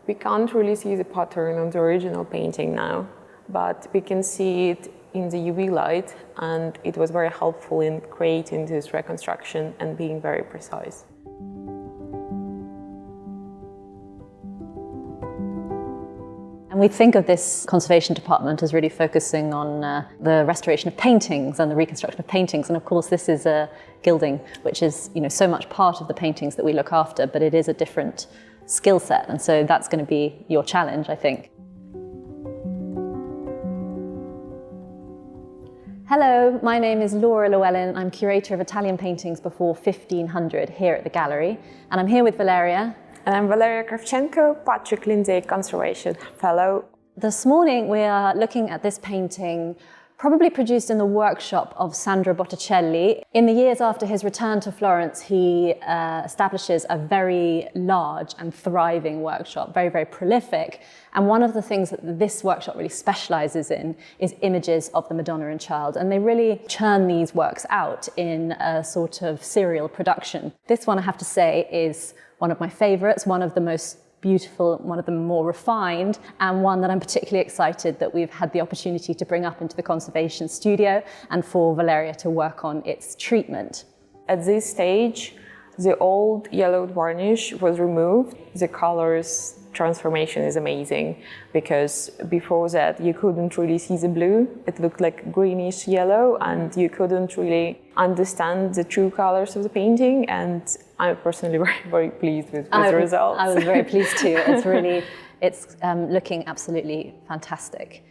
We can't really see the pattern on the original painting now, but we can see it in the UV light, and it was very helpful in creating this reconstruction and being very precise. And we think of this conservation department as really focusing on the restoration of paintings and the reconstruction of paintings. And of course, this is a gilding, which is, so much part of the paintings that we look after, but it is a different skill set. And so that's going to be your challenge, I think. Hello, my name is Llewellyn. I'm curator of Italian paintings before 1500 here at the gallery. And I'm here with Valeriia. And I'm Valeriia Kravchenko, Patrick Lindsay Conservation Fellow. This morning we are looking at this painting, probably produced in the workshop of Sandro Botticelli. In the years after his return to Florence, he establishes a very large and thriving workshop, very, very prolific. And one of the things that this workshop really specializes in is images of the Madonna and Child. And they really churn these works out in a sort of serial production. This one, I have to say, is one of my favorites, one of the most beautiful, one of the more refined, and one that I'm particularly excited that we've had the opportunity to bring up into the conservation studio and for Valeriia to work on its treatment. At this stage, the old yellowed varnish was removed. The colors transformation is amazing, because before that you couldn't really see the blue. It looked like greenish yellow, and you couldn't really understand the true colors of the painting. And I'm personally very, very pleased with the results. I was very pleased too. It's looking absolutely fantastic.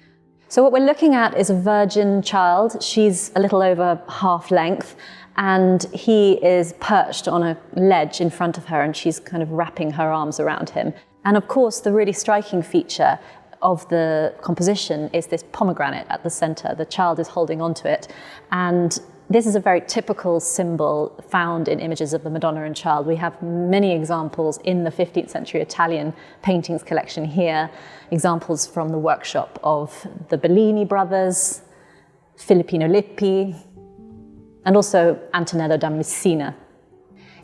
So what we're looking at is a virgin child. She's a little over half length, and he is perched on a ledge in front of her, and she's kind of wrapping her arms around him. And of course, the really striking feature of the composition is this pomegranate at the center. The child is holding onto it. And this is a very typical symbol found in images of the Madonna and Child. We have many examples in the 15th century Italian paintings collection here, examples from the workshop of the Bellini brothers, Filippino Lippi, and also Antonello da Messina.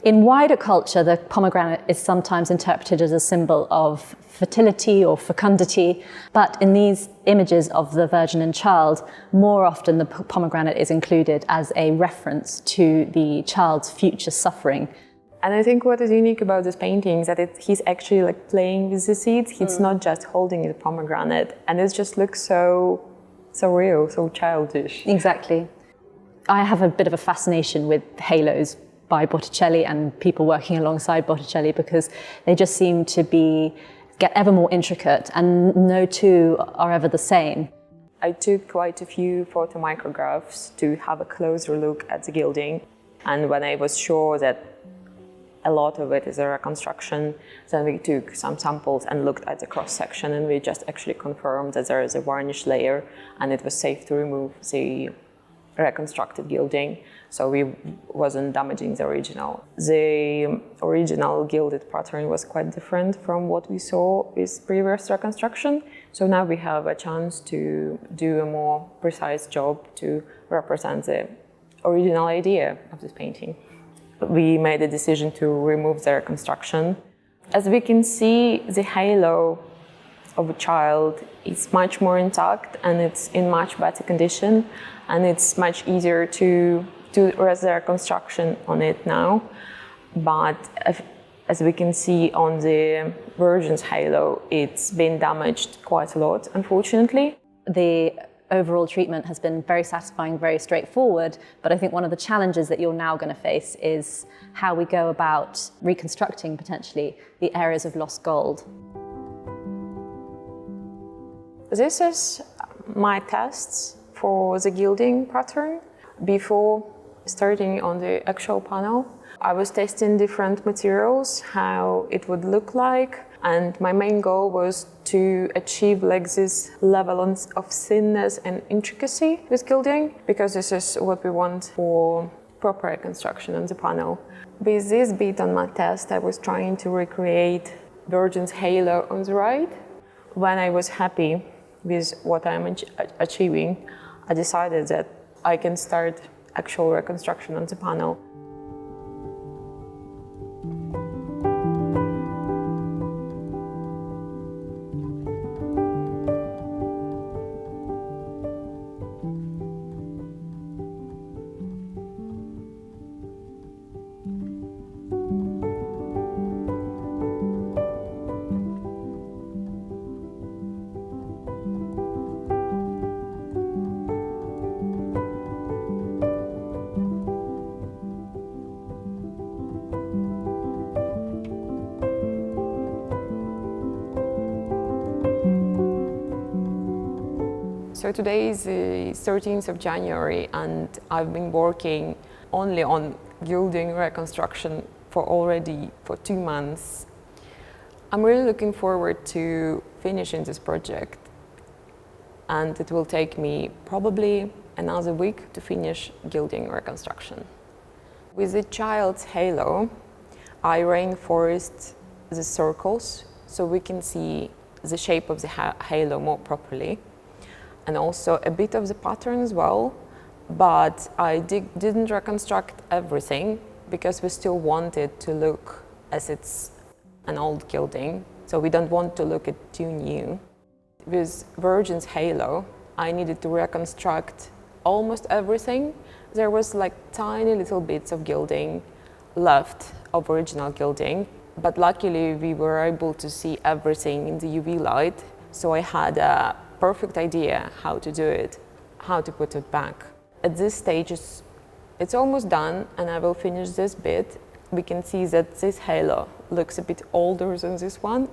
In wider culture, the pomegranate is sometimes interpreted as a symbol of fertility or fecundity, but in these images of the Virgin and Child, more often the pomegranate is included as a reference to the child's future suffering. And I think what is unique about this painting is that he's actually like playing with the seeds. He's not just holding the pomegranate, and it just looks so real, so childish. Exactly. I have a bit of a fascination with halos by Botticelli and people working alongside Botticelli, because they just seem to get ever more intricate, and no two are ever the same. I took quite a few photomicrographs to have a closer look at the gilding, and when I was sure that a lot of it is a reconstruction, then we took some samples and looked at the cross-section, and we just actually confirmed that there is a varnish layer and it was safe to remove the reconstructed gilding, so we wasn't damaging the original. The original gilded pattern was quite different from what we saw with previous reconstruction, so now we have a chance to do a more precise job to represent the original idea of this painting. We made a decision to remove the reconstruction. As we can see, the halo of a child is much more intact, and it's in much better condition, and it's much easier to do the reconstruction on it now. But as we can see on the Virgin's halo, it's been damaged quite a lot, unfortunately. The overall treatment has been very satisfying, very straightforward, but I think one of the challenges that you're now going to face is how we go about reconstructing, potentially, the areas of lost gold. This is my tests for the gilding pattern. Before starting on the actual panel, I was testing different materials, how it would look like, and my main goal was to achieve like this level of thinness and intricacy with gilding, because this is what we want for proper reconstruction on the panel. With this bit on my test, I was trying to recreate Virgin's halo on the right. When I was happy with what I'm achieving, I decided that I can start actual reconstruction on the panel. So today is the 13th of January and I've been working only on gilding reconstruction for 2 months. I'm really looking forward to finishing this project, and it will take me probably another week to finish gilding reconstruction. With the child's halo, I reinforced the circles so we can see the shape of the halo more properly, and also a bit of the pattern as well, but I didn't reconstruct everything because we still wanted to look as it's an old gilding, so we don't want to look it too new. With Virgin's halo, I needed to reconstruct almost everything. There was like tiny little bits of gilding left of original gilding, but luckily we were able to see everything in the UV light, so I had a perfect idea how to do it, how to put it back. At this stage it's almost done and I will finish this bit. We can see that this halo looks a bit older than this one,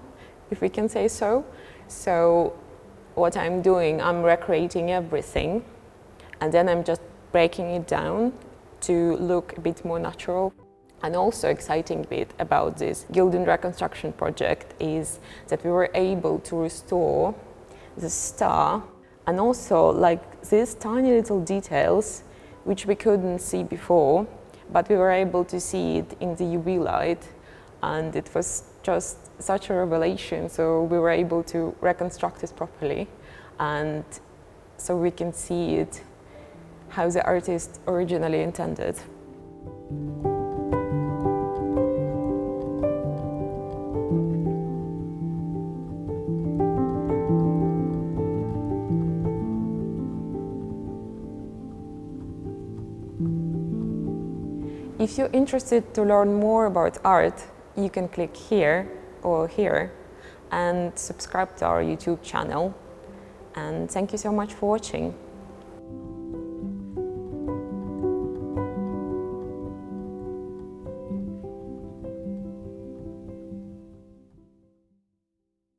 if we can say so. So what I'm doing, I'm recreating everything and then I'm just breaking it down to look a bit more natural. And also exciting bit about this gilding reconstruction project is that we were able to restore the star and also like these tiny little details which we couldn't see before, but we were able to see it in the UV light, and it was just such a revelation. So we were able to reconstruct it properly, and so we can see it how the artist originally intended. If you're interested to learn more about art, you can click here or here and subscribe to our YouTube channel. And thank you so much for watching.